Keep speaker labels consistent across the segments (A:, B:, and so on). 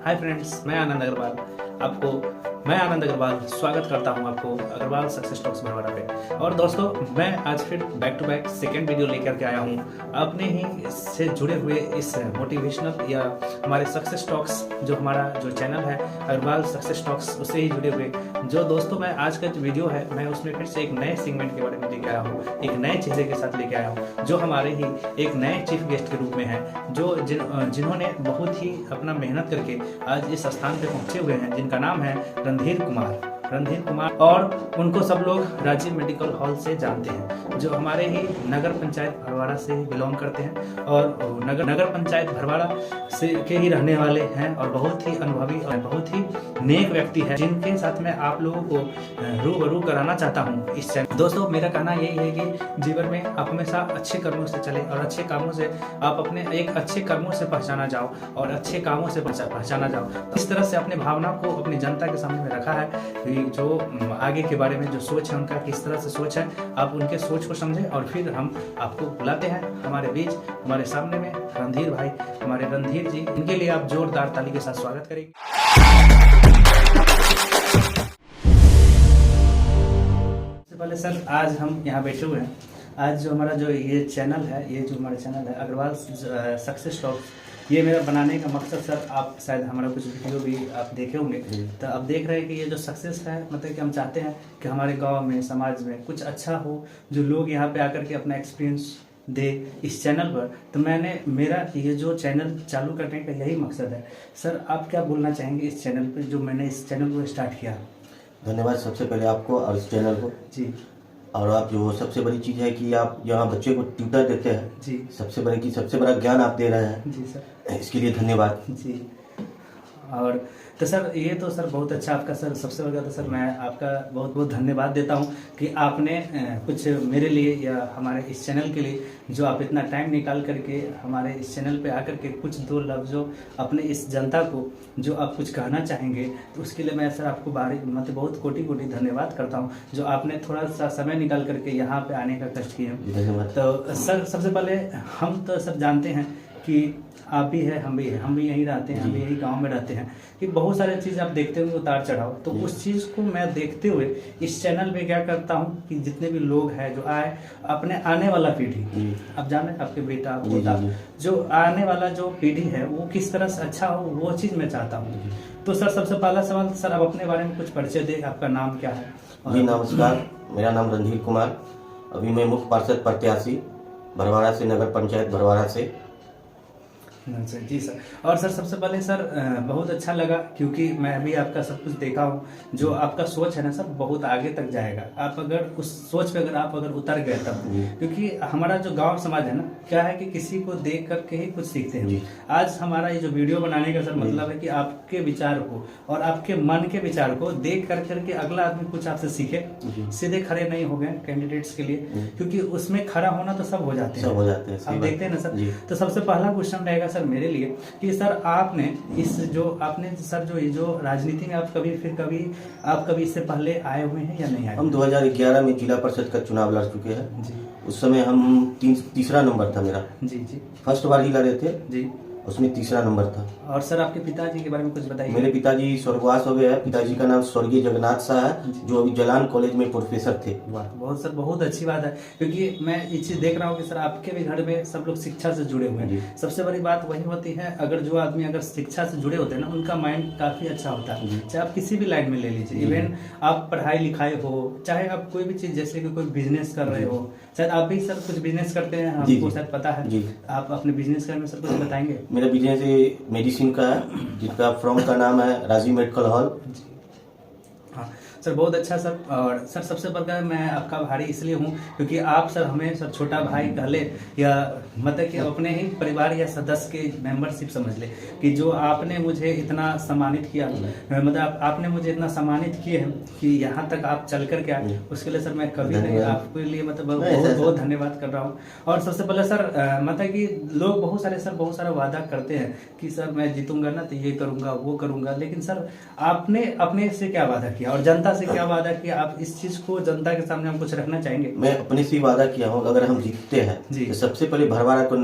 A: Hi friends, मैं आनंद अग्रवाल स्वागत करता हूं आपको अग्रवाल सक्सेस टॉक्स भरवाड़ा पे। और दोस्तों, मैं आज फिर back to back second video लेकर के आया हूं अपने ही से जुड़े हुए इस मोटिवेशनल या हमारे सक्सेस टॉक्स जो हमारा जो चैनल है अग्रवाल सक्सेस टॉक्स, उससे ही जुड़े हुए जो दोस्तों मैं आज का जो वीडियो है मैं उसमें फिर से एक नए सेगमेंट के बारे में लेके आया हूँ, एक नए चेहरे के साथ लेके आया हूँ जो हमारे ही एक नए चीफ गेस्ट के रूप में है, जो जिन्होंने बहुत ही अपना मेहनत करके आज इस स्थान पे पहुंचे हुए हैं, जिनका नाम है रणधीर कुमार। और उनको सब लोग राजीव मेडिकल हॉल से जानते हैं, जो हमारे ही नगर पंचायत भरवाड़ा से बिलोंग करते हैं और नगर पंचायत भरवाड़ा से के ही रहने वाले हैं और बहुत ही अनुभवी और बहुत ही नेक व्यक्ति है, जिनके साथ मैं आप लोगों को रूबरू कराना चाहता हूँ इस चैनल। दोस्तों, मेरा कहना यही है कि जीवन में आप हमेशा अच्छे कर्मों से चले और अच्छे कामों से आप अपने एक अच्छे कर्मों से पहचाना जाओ और अच्छे कामों से पहचाना जाओ। इस तरह से अपने भावना को अपनी जनता के सामने में रखा है कि जो आगे के बारे में जो सोच है उनका किस तरह से सोच है, आप उनके सोच को समझें। और फिर हम आपको बुलाते हैं हमारे बीच, हमारे सामने में रणधीर भाई, हमारे रणधीर जी, इनके लिए आप जोरदार ताली के साथ स्वागत करेंगे। सबसे पहले सर, आज हम यहाँ बैठे हुए हैं, आज जो हमारा जो ये चैनल है, ये जो हमारा चैनल है अग्रवाल सक्सेस टॉक्स, ये मेरा बनाने का मकसद सर, आप शायद हमारा कुछ वीडियो भी आप देखे होंगे, तो आप देख रहे हैं कि ये जो सक्सेस है, मतलब कि हम चाहते हैं कि हमारे गांव में, समाज में कुछ अच्छा हो, जो लोग यहाँ पे आकर के अपना एक्सपीरियंस दे इस चैनल पर। तो मेरा ये जो चैनल चालू करने का यही मकसद है। सर, आप क्या बोलना चाहेंगे इस चैनल पर, जो मैंने इस चैनल को स्टार्ट किया?
B: धन्यवाद सबसे पहले आपको और इस चैनल को
A: जी।
B: और आप जो सबसे बड़ी चीज़ है कि आप यहाँ बच्चे को ट्यूटर देते हैं
A: जी,
B: सबसे बड़ा ज्ञान आप दे रहे हैं
A: जी सर,
B: इसके लिए धन्यवाद
A: जी। और तो सर, ये तो सर बहुत अच्छा आपका सर, सबसे बड़ा तो सर मैं आपका बहुत बहुत धन्यवाद देता हूँ कि आपने कुछ मेरे लिए या हमारे इस चैनल के लिए जो आप इतना टाइम निकाल करके हमारे इस चैनल पे आकर के कुछ दो लफ्ज़ों अपने इस जनता को जो आप कुछ कहना चाहेंगे, तो उसके लिए मैं सर आपको मतलब बहुत कोटि धन्यवाद करता हूँ, जो आपने थोड़ा सा समय निकाल करके यहाँ पे आने का कष्ट किए। तो सर, सबसे पहले हम तो सर जानते हैं कि आप भी है, हम भी यहीं रहते हैं, हम भी यही गांव में रहते हैं, कि बहुत सारे चीज़ आप देखते होंगे उतार चढ़ाव, तो उस चीज़ को मैं देखते हुए इस चैनल पे क्या करता हूँ कि जितने भी लोग हैं जो आए, अपने आने वाला पीढ़ी, आप जाने आपके बेटा पोता, जो आने वाला जो पीढ़ी है वो किस तरह से अच्छा हो, वो चीज़ मैं चाहता हूँ। तो सर, सबसे पहला सवाल सर, आप अपने बारे में कुछ परिचय दें, आपका नाम क्या है?
B: जी नमस्कार, मेरा नाम रणधीर कुमार, अभी मैं मुख्य पार्षद प्रत्याशी भरवाड़ा से, नगर पंचायत भरवाड़ा से।
A: जी सर। और सर, सबसे पहले सर बहुत अच्छा लगा, क्योंकि मैं भी आपका सब कुछ देखा हूँ, जो आपका सोच है ना सर, बहुत आगे तक जाएगा। आप अगर उस सोच पे आप उतर गए तब, क्योंकि हमारा जो गांव समाज है ना, क्या है कि किसी को देख करके ही कुछ सीखते हैं। आज हमारा ये जो वीडियो बनाने का सर मतलब है कि आपके विचार को और आपके मन के विचार को देख करके अगला आदमी कुछ आपसे सीखे। सीधे खड़े नहीं हो गए कैंडिडेट्स के लिए, क्योंकि उसमें खड़ा होना तो सब हो जाते हैं, आप देखते हैं ना सर। तो सबसे पहला क्वेश्चन रहेगा सर मेरे लिए कि सर, आपने ये जो राजनीति में आप कभी इससे पहले आए हुए हैं या नहीं आए?
B: हम 2011 में जिला परिषद का चुनाव लड़ चुके हैं जी। उस समय हम तीसरा नंबर था मेरा जी। फर्स्ट बार ही लड़े थे जी, उसमें तीसरा नंबर था। और
A: सर, आपके पिताजी के बारे में कुछ बताइए।
B: मेरे पिताजी स्वर्गवास हो गए हैं। पिताजी का नाम स्वर्गीय जगन्नाथ शाह है, जो अभी जलान कॉलेज में प्रोफेसर थे।
A: वाह, बहुत अच्छी बात है, क्योंकि मैं ये चीज देख रहा हूँ कि सर आपके भी घर में सब लोग शिक्षा से जुड़े हुए हैं। सबसे बड़ी बात वही होती है, अगर जो आदमी अगर शिक्षा से जुड़े होते हैं ना, उनका माइंड काफी अच्छा होता है। चाहे आप किसी भी लाइन में ले लीजिए, इवन आप पढ़ाई लिखाई हो, चाहे आप कोई भी चीज, जैसे कि कोई बिजनेस कर रहे हो, शायद आप भी सर कुछ बिजनेस करते हैं, हमको शायद पता है। आप अपने बिजनेस के बारे में सर कुछ बताएंगे?
B: मेरा बिजनेस मेडिसिन का है, जिसका फर्म का नाम है राजीव मेडिकल हॉल।
A: हाँ सर, बहुत अच्छा सर। और सर, सबसे बड़ा मैं आपका भारी इसलिए हूँ क्योंकि आप सर हमें सर छोटा भाई कहले, या मतलब कि अपने ही परिवार या सदस्य के मेंबरशिप समझ ले, कि जो आपने मुझे इतना सम्मानित किया, मतलब आपने मुझे इतना सम्मानित किए हैं कि यहाँ तक आप चल कर के आए, उसके लिए सर मैं कभी नहीं आपके लिए मतलब बहुत धन्यवाद कर रहा हूँ। और सबसे पहले सर, मतलब कि लोग बहुत सारा वादा करते हैं कि सर मैं जीतूंगा ना तो ये करूंगा वो करूंगा, लेकिन सर आपने अपने से क्या वादा किया और जनता से क्या वादा किया? आप इस चीज को जनता के सामने हम कुछ रखना चाहेंगे?
B: मैं अपने से वादा किया हूँ, अगर हम जीतते हैं तो सबसे पहले भरवाड़ा को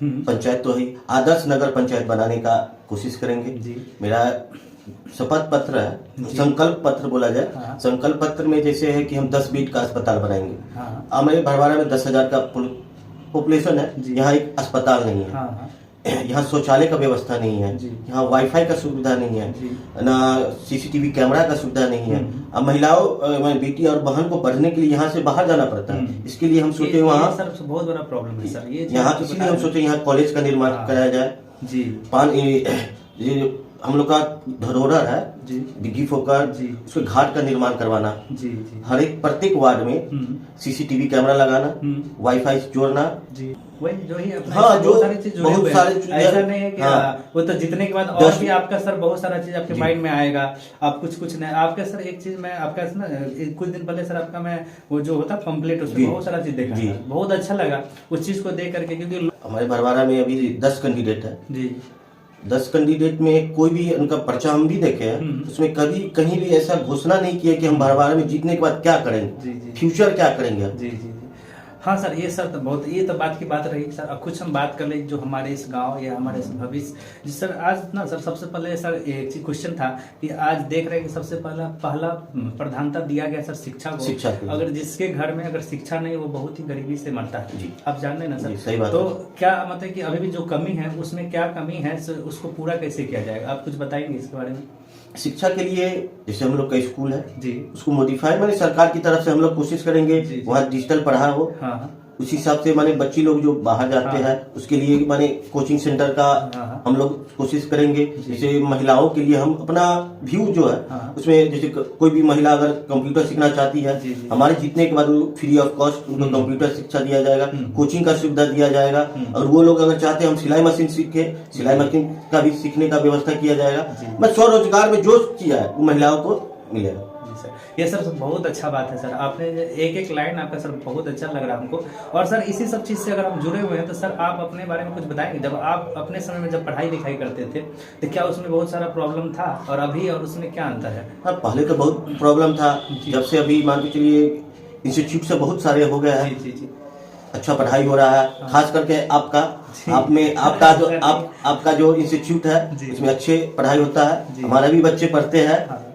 B: पंचायत तो ही आदर्श नगर पंचायत बनाने का कोशिश करेंगे जी। मेरा शपथ पत्र है, संकल्प पत्र बोला जाए। हाँ। संकल्प पत्र में जैसे है कि हम 10 बेड का अस्पताल बनाएंगे। हाँ। हमारे भरवाड़ा में 10,000 का पॉपुलेशन है, यहाँ एक अस्पताल नहीं है। हाँ। यहाँ शौचालय का व्यवस्था नहीं है, यहाँ वाईफाई का सुविधा नहीं है, ना सीसीटीवी कैमरा का सुविधा नहीं है। अब महिलाओं बेटी और बहन को पढ़ने के लिए यहाँ से बाहर जाना पड़ता है। इसके लिए हम सोचे वहाँ
A: सर बहुत बड़ा प्रॉब्लम है सर ये
B: यहाँ, इसीलिए हम सोचे यहाँ कॉलेज का निर्माण कराया जाए जी। हम लोग का धरोहर है बिग्गी फोकर, उसके घाट का निर्माण करवाना जी। हर एक प्रत्येक वार्ड में सीसीटीवी कैमरा लगाना, वाईफाई जोड़ना जी।
A: वही जो ही अपना
B: हाँ, जो
A: सारी चीज
B: बहुत सारे
A: ऐसा नहीं है कि वो तो जितने के बाद और भी आपका सर बहुत सारा चीज आपके माइंड में आएगा। आप कुछ नहीं आपका सर एक चीज मैं आपका ना कुछ दिन पहले सर आपका मैं वो जो होता पंपलेट उसमें बहुत सारा चीज देखा, बहुत अच्छा लगा उस चीज को देख करके, क्योंकि
B: हमारे भरवाड़ा में अभी 10 कैंडिडेट है जी। 10 कैंडिडेट में कोई भी उनका पर्चा हम भी देखे हैं, उसमें कभी कहीं भी ऐसा घोषणा नहीं किया कि हम भरवाड़ा में जीतने के बाद क्या करेंगे, फ्यूचर क्या करेंगे जी जी।
A: हाँ सर ये सर तो बहुत ये तो बात की बात रही सर। अब कुछ हम बात कर ले जो हमारे इस गांव या हमारे इस भविष्य जी सर। आज ना सर सबसे पहले सर एक क्वेश्चन था कि आज देख रहे हैं कि सबसे पहला प्रधानता दिया गया सर शिक्षा को। अगर जिसके घर में अगर शिक्षा नहीं वो बहुत ही गरीबी से मरता है जी। आप जान रहे ना सर,
B: सही बात।
A: तो क्या मतलब कि अभी भी जो कमी है उसमें क्या कमी है उसको पूरा कैसे किया जाएगा, आप कुछ बताएंगे इसके बारे में?
B: शिक्षा के लिए जैसे हम लोग का स्कूल है जी, उसको मॉडिफाई माने सरकार की तरफ से हम लोग कोशिश करेंगे वहाँ डिजिटल पढ़ाई हो। हाँ। उसी हिसाब से माने बच्ची लोग जो बाहर जाते हैं उसके लिए माने कोचिंग सेंटर का हम लोग कोशिश करेंगे। जैसे महिलाओं के लिए हम अपना व्यू जो है उसमें जैसे कोई भी महिला अगर कंप्यूटर सीखना चाहती है, हमारे जीतने के बाद फ्री ऑफ कॉस्ट उनको कंप्यूटर शिक्षा दिया जाएगा, कोचिंग का सुविधा दिया जाएगा। और वो लोग अगर चाहते हैं हम सिलाई मशीन सीखे, सिलाई मशीन का भी सीखने का व्यवस्था किया जाएगा। मैं स्वरोजगार में जो किया है वो महिलाओं को मिलेगा।
A: ये सर बहुत अच्छा बात है सर, आपने एक एक लाइन आपका सर बहुत अच्छा लग रहा है हमको। और सर इसी सब चीज से अगर हम जुड़े हुए हैं तो सर आप अपने बारे में कुछ बताएंगे। जब आप अपने समय में जब पढ़ाई लिखाई करते थे तो क्या उसमें बहुत सारा प्रॉब्लम था और अभी और उसमें क्या अंतर है?
B: हाँ, पहले तो बहुत प्रॉब्लम था, जब से अभी मान के चलिए इंस्टीट्यूट से बहुत सारे हो गए हैं जी। अच्छा पढ़ाई हो रहा है, खास करके आपका जो इंस्टीट्यूट है उसमें अच्छे पढ़ाई होता है, हमारे भी बच्चे पढ़ते हैं।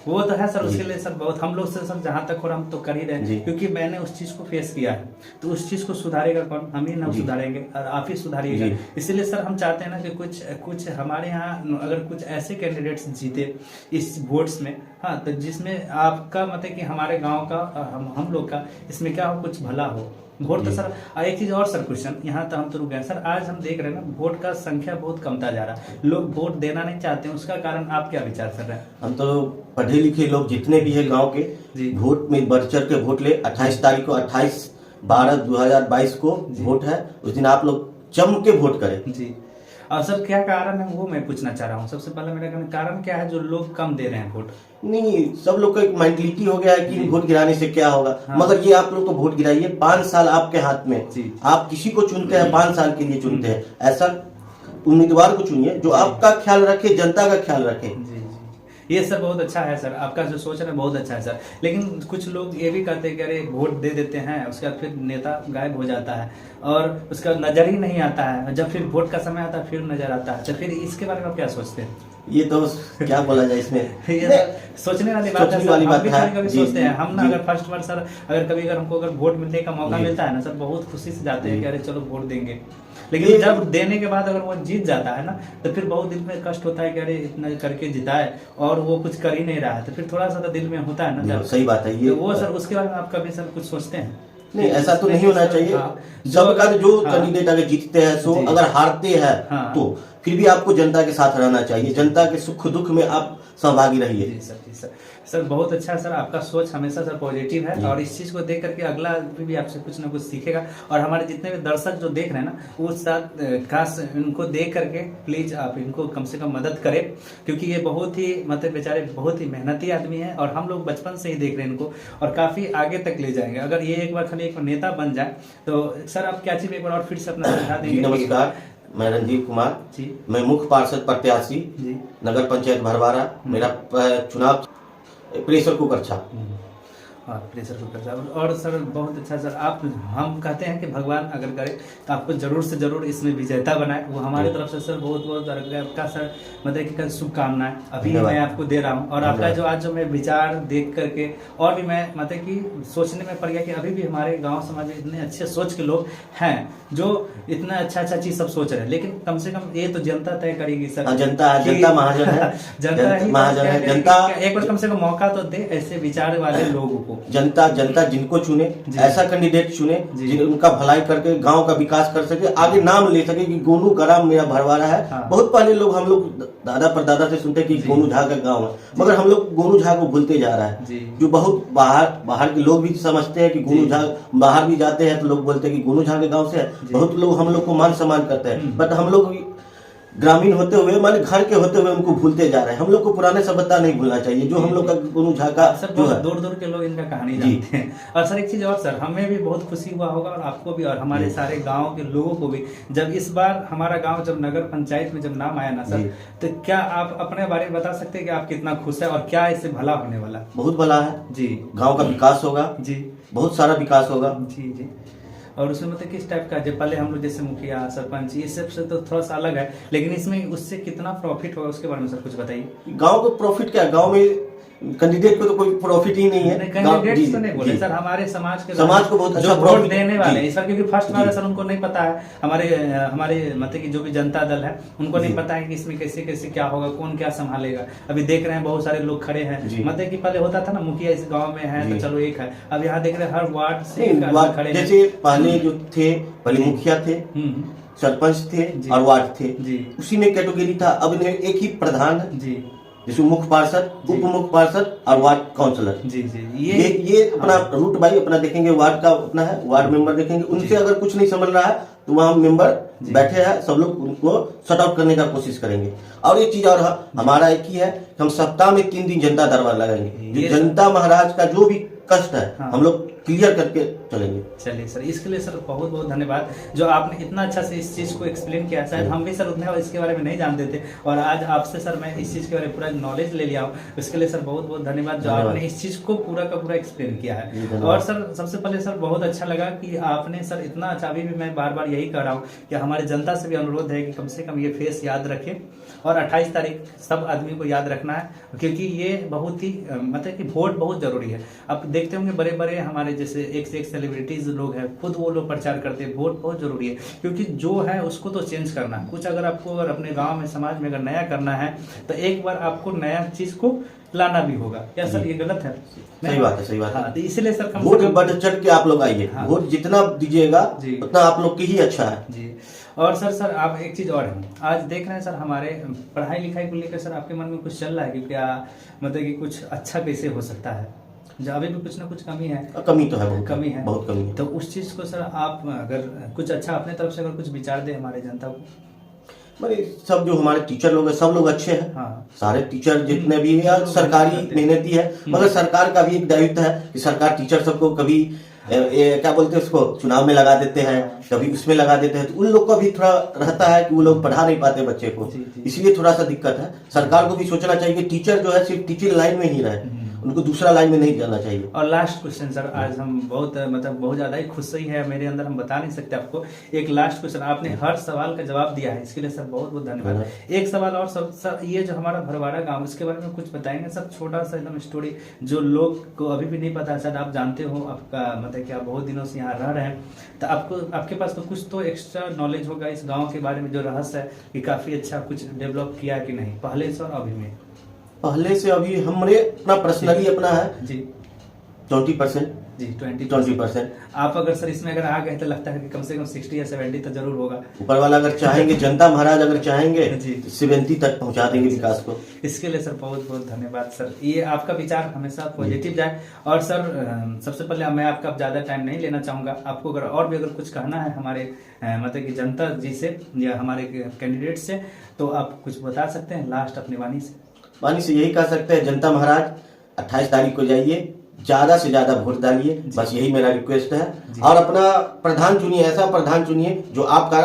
A: वो तो है सर, उसके लिए सर बहुत हम लोग से सर जहाँ तक हो रहा हम तो कर ही रहे हैं, क्योंकि मैंने उस चीज को फेस किया है। तो उस चीज को सुधारेगा कौन? हम ही ना सुधारेंगे और आप ही सुधारिएगा। इसलिए सर हम चाहते हैं ना कि कुछ हमारे यहाँ अगर कुछ ऐसे कैंडिडेट्स जीते इस वोट्स में, हाँ, तो जिसमें आपका मतलब कि हमारे गाँव का हम लोग का इसमें क्या हो, कुछ भला हो। वोट तो सर एक चीज और सर क्वेश्चन यहाँ तो हम तो रुक गए सर। आज हम देख रहे हैं ना वोट का संख्या बहुत कमता जा रहा है, लोग वोट देना नहीं चाहते हैं, उसका कारण आप क्या विचार कर रहे हैं?
B: हम तो पढ़े लिखे लोग जितने भी है गांव के वोट में बढ़ चढ़ के वोट ले। 28 तारीख को 28/12/2022 को वोट है, उस दिन आप लोग जम के वोट करें जी।
A: और सर क्या कारण है वो मैं पूछना चाह रहा हूँ। सबसे पहले मेरा कारण क्या है जो लोग कम दे रहे हैं वोट?
B: नहीं, सब लोग का एक मेंटलिटी हो गया है कि वोट गिराने से क्या होगा। हाँ। मगर ये आप लोग तो वोट गिराइए, 5 साल आपके हाथ में, आप किसी को चुनते हैं 5 साल के लिए चुनते हैं, ऐसा उम्मीदवार को चुनिए जो आपका ख्याल रखे, जनता का ख्याल रखे।
A: ये सर बहुत अच्छा है सर, आपका जो सोच रहे हैं बहुत अच्छा है सर। लेकिन कुछ लोग ये भी कहते हैं कि अरे वोट दे देते हैं उसके बाद फिर नेता गायब हो जाता है और उसका नजर ही नहीं आता है, जब फिर वोट का समय आता है फिर नजर आता है। तो फिर इसके बारे में आप क्या सोचते हैं?
B: ये तो क्या बोला जाए इसमें
A: सोचने वाली बात है। कभी सोचते हैं हम ना, अगर फर्स्ट बार सर अगर हमको वोट मिलने का मौका मिलता है ना सर, बहुत खुशी से जाते हैं कि अरे चलो वोट देंगे। लेकिन जब देने के बाद अगर वो जीत जाता है ना तो फिर बहुत दिल में कष्ट होता है कि अरे इतना करके जिताए और वो कुछ कर ही नहीं रहा है, तो फिर थोड़ा सा तो दिल में होता है ना।
B: सही बात है ये।
A: तो वो सर उसके बारे में आप कभी सर कुछ सोचते हैं?
B: नहीं, ऐसा तो नहीं होना चाहिए। सबका जो कैंडिडेट अगर जीतते हैं सो, अगर हारते हैं तो फिर भी आपको जनता के साथ रहना चाहिए, जनता के सुख दुख में आप सहभागी रहिए।
A: जी सर सर बहुत अच्छा है सर, आपका सोच हमेशा सर पॉजिटिव है और इस चीज को देख करके अगला भी आपसे कुछ ना कुछ सीखेगा। और हमारे जितने भी दर्शक जो देख रहे हैं ना वो साथ खास इनको देख करके प्लीज आप इनको कम से कम मदद करें, क्योंकि ये बहुत ही मतलब बेचारे बहुत ही मेहनती आदमी है और हम लोग बचपन से ही देख रहे हैं इनको और काफी आगे तक ले जाएंगे। अगर ये एक बार खाली एक नेता बन जाए तो सर आप क्या चीज एक बार और फिर से अपना समझा देंगे?
B: नमस्कार, मैं रंजीव कुमार जी, मैं मुख्य पार्षद प्रत्याशी नगर पंचायत भरवाड़ा। मेरा चुनाव प्रेशर कुकर छा।
A: हाँ, प्रेशर कुकर सर। और सर बहुत अच्छा सर, आप हम कहते हैं कि भगवान अगर करे तो आपको जरूर से जरूर इसमें विजेता बनाए, वो हमारी तरफ से सर बहुत बहुत आपका सर मतलब कि शुभकामनाएं अभी मैं आपको दे रहा हूँ। और आपका जो आज जो मैं विचार देख करके और भी मैं मतलब कि सोचने में पड़ गया कि अभी भी हमारे गाँव समाज में इतने अच्छे सोच के लोग हैं जो इतना अच्छा चीज सब सोच रहे हैं, लेकिन कम से कम ये तो जनता तय करेगी सर।
B: जनता महाजन है,
A: जनता
B: महाजन है। जनता
A: एक बार कम से कम मौका तो दे ऐसे विचार वाले लोगों को।
B: जनता जिनको चुने, ऐसा कैंडिडेट चुने जिनका भलाई करके गांव का विकास कर सके, आगे नाम ले सके कि गोनू ग्राम मेरा भरवाड़ा है। हाँ। बहुत पहले लोग हम लोग दादा परदादा से सुनते कि गोनू झा का गांव है, मगर हम लोग गोनू झा को भूलते जा रहा है। जो बहुत बाहर के लोग भी समझते हैं कि गोनू झा, बाहर भी जाते हैं तो लोग बोलते हैं कि गोनू झा के गांव से है। बहुत लोग हम लोग को मान सम्मान करते हैं, बट हम लोग ग्रामीण होते हुए माने घर के होते हुए उनको भूलते जा रहे हैं। हम लोग को पुराने सभ्यता नहीं भूलना चाहिए, जो हम लोग का गोनू झा का जो है,
A: दूर दूर के लोग इनका कहानी जानते हैं। और सर एक चीज और सर, हमें भी बहुत खुशी हुआ होगा और आपको भी और हमारे सारे गांव के लोगों को भी, जब इस बार हमारा गांव जब नगर पंचायत में जब नाम आया ना सर, तो क्या आप अपने बारे में बता सकते हैं कि आप कितना खुश है और क्या इससे भला होने वाला?
B: बहुत भला है जी, गाँव का विकास होगा जी, बहुत सारा विकास होगा
A: जी जी। और उसमें मतलब किस टाइप का, जब पहले हम लोग जैसे मुखिया सरपंच ये सब से तो थोड़ा सा अलग है, लेकिन इसमें उससे कितना प्रॉफिट होगा उसके बारे में सर कुछ बताइए।
B: गांव को प्रॉफिट क्या, गांव में कैंडिडेट को तो कोई प्रॉफिट ही नहीं है।
A: कैंडिडेट तो नहीं बोले सर, हमारे समाज को बहुत अच्छा
B: प्रॉफिट
A: देने वाले हैं सर, क्योंकि फर्स्ट वाला सर उनको नहीं पता है, हमारे मतलब कि जो भी जनता दल है उनको नहीं पता है कि इसमें कैसे कैसे क्या होगा, कौन क्या संभालेगा। अभी देख रहे हैं बहुत सारे लोग खड़े हैं, मतलब कि पहले होता था ना मुखिया इस गाँव में है तो चलो एक है, अब यहाँ देख रहे हैं हर वार्ड से खड़े।
B: जैसे पहले जो थे, पहले मुखिया थे, सरपंच थे और वार्ड थे, उसी में कैटेगरी था। अब एक ही प्रधान है, जैसे मुख्य पार्षद, उप मुख्य पार्षद और वार्ड काउंसलर। जी जी, ये अपना रूट बाई अपना देखेंगे, वार्ड का अपना है, वार्ड मेंबर देखेंगे। उनसे अगर कुछ नहीं समझ रहा है तो वहाँ मेंबर बैठे हैं, सब लोग उनको शट आउट करने का कोशिश करेंगे। और एक चीज और हमारा एक ही है, हम सप्ताह में 3 दिन जनता दरबार लगाएंगे। जनता महाराज का जो भी कष्ट है हम लोग क्लियर करके चलेंगे।
A: चलिए सर, इसके लिए सर बहुत बहुत धन्यवाद जो आपने इतना अच्छा से इस चीज को एक्सप्लेन किया। शायद हम भी सर उतना इसके बारे में नहीं जानते थे और आज आपसे सर मैं इस चीज के बारे में पूरा नॉलेज ले लिया हूँ। इसके लिए सर बहुत बहुत धन्यवाद जो आपने इस चीज को पूरा का पूरा एक्सप्लेन किया है। और सर सबसे पहले सर बहुत अच्छा लगा कि आपने सर इतना अच्छा, अभी भी मैं बार बार यही कह रहा हूँ कि हमारे जनता से भी अनुरोध है कि कम से कम ये फेस याद रखें और 28 तारीख सब आदमी को याद रखना है, क्योंकि ये बहुत ही मतलब कि वोट बहुत जरूरी है। आप देखते होंगे बड़े बड़े हमारे जैसे एक से एक सेलिब्रिटीज लोग हैं, खुद वो लोग प्रचार करते हैं वोट बहुत जरूरी है, क्योंकि जो है उसको तो चेंज करना है कुछ। अगर आपको अगर अपने गांव में समाज में अगर नया करना है तो एक बार आपको नया चीज को लाना भी होगा। क्या सर ये गलत है?
B: सही बात है, सही बात है।
A: तो इसलिए सर
B: वोट बढ़ चढ़ के आप लोग आइए, वोट जितना दीजिएगा उतना आप लोग की ही अच्छा है
A: जी। और सर आप एक चीज और है, आज देख रहे हैं सर हमारे पढ़ाई लिखाई को लेकर सर आपके मन में कुछ चल रहा है कि क्या मतलब कि कुछ अच्छा कैसे हो सकता है? जो अभी भी कुछ ना कुछ कमी है,
B: कमी तो है, बहुत
A: कमी है,
B: बहुत कमी है।
A: तो उस चीज को सर आप अगर कुछ अच्छा अपने तरफ से अगर कुछ विचार दे हमारे जनता को।
B: मेरे सब जो हमारे टीचर लोग हैं सब लोग अच्छे हैं। हाँ। सारे टीचर जितने भी हैं सरकारी मेहनती है, मगर सरकार का भी एक दायित्व है कि सरकार टीचर सबको कभी क्या बोलते हैं उसको चुनाव में लगा देते हैं, कभी उसमें लगा देते हैं, तो उन लोग का भी थोड़ा रहता है कि वो लोग पढ़ा नहीं पाते बच्चे को, इसलिए थोड़ा सा दिक्कत है। सरकार को भी सोचना चाहिए कि टीचर जो है सिर्फ टीचिंग लाइन में ही रहे, उनको दूसरा लाइन में नहीं जाना चाहिए।
A: और लास्ट क्वेश्चन सर, आज हम बहुत मतलब बहुत ज्यादा ही खुशी है मेरे अंदर, हम बता नहीं सकते आपको। एक लास्ट क्वेश्चन, आपने हर सवाल का जवाब दिया है, इसके लिए सर बहुत बहुत धन्यवाद। एक सवाल और सर, ये जो हमारा भरवाड़ा गांव इसके बारे में कुछ बताएंगे सर, छोटा सा एकदम स्टोरी जो लोग को अभी भी नहीं पता है, शायद आप जानते हो, आपका मतलब कि आप बहुत दिनों से यहाँ रह रहे हैं, तो आपको आपके पास तो कुछ तो एक्स्ट्रा नॉलेज होगा इस गाँव के बारे में, जो रहस्य है कि काफी अच्छा कुछ डेवलप किया कि नहीं पहले से और अभी में?
B: पहले से अभी हमने अपना पर्सनली अपना है जी 20%
A: जी 20%। आप अगर सर इसमें अगर आ गए तो लगता है कि कम से कम 60 या 70 तो जरूर होगा।
B: ऊपर वाला अगर चाहेंगे, जनता महाराज अगर चाहेंगे जी 70 तक पहुंचा देंगे विकास को।
A: इसके लिए सर बहुत बहुत धन्यवाद सर, ये आपका विचार हमेशा पॉजिटिव जाए। और सर सबसे पहले मैं आपका ज्यादा टाइम नहीं लेना चाहूंगा, आपको अगर और भी अगर कुछ कहना है हमारे मतलब कि जनता जी से या हमारे कैंडिडेट से तो आप कुछ बता सकते हैं लास्ट अपनी वाणी से
B: यही कह सकते हैं, जनता महाराज 28 तारीख को जाइए, ज्यादा से ज्यादा वोट डालिए, बस यही मेरा रिक्वेस्ट है। और अपना प्रधान चुनिए, ऐसा प्रधान चुनिए जो आपका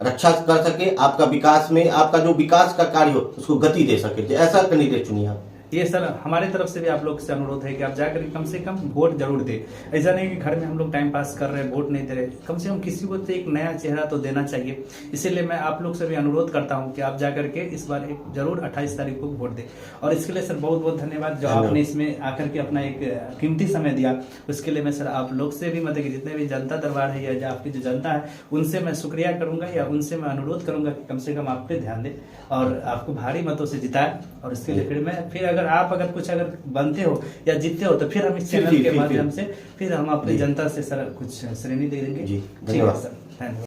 B: रक्षा कर सके, आपका विकास में, आपका जो विकास का कार्य हो उसको गति दे सके, ऐसा कैंडिडेट चुनिए आप।
A: ये सर हमारे तरफ से भी आप लोग से अनुरोध है कि आप जाकर कम से कम वोट जरूर दे। ऐसा नहीं कि घर में हम लोग टाइम पास कर रहे हैं वोट नहीं दे रहे, कम से कम किसी को तो एक नया चेहरा तो देना चाहिए। इसीलिए मैं आप लोग से भी अनुरोध करता हूं कि आप जाकर के इस बार एक जरूर 28 तारीख को वोट दे। और इसके लिए सर बहुत बहुत धन्यवाद जो आपने इसमें आकर के अपना एक कीमती समय दिया, उसके लिए मैं सर आप लोग से भी मतलब कि जितने भी जनता दरबार है या आपकी जो जनता है उनसे मैं शुक्रिया करूंगा या उनसे मैं अनुरोध करूंगा कि कम से कम आप पे ध्यान दें और आपको भारी मतों से जिताए। और इसके लिए फिर अगर कुछ बनते हो या जीतते हो तो फिर हम इस चैनल के माध्यम से फिर हम अपनी जनता से सर कुछ श्रेणी दे देंगे।
B: जी
A: ठीक है सर, धन्यवाद।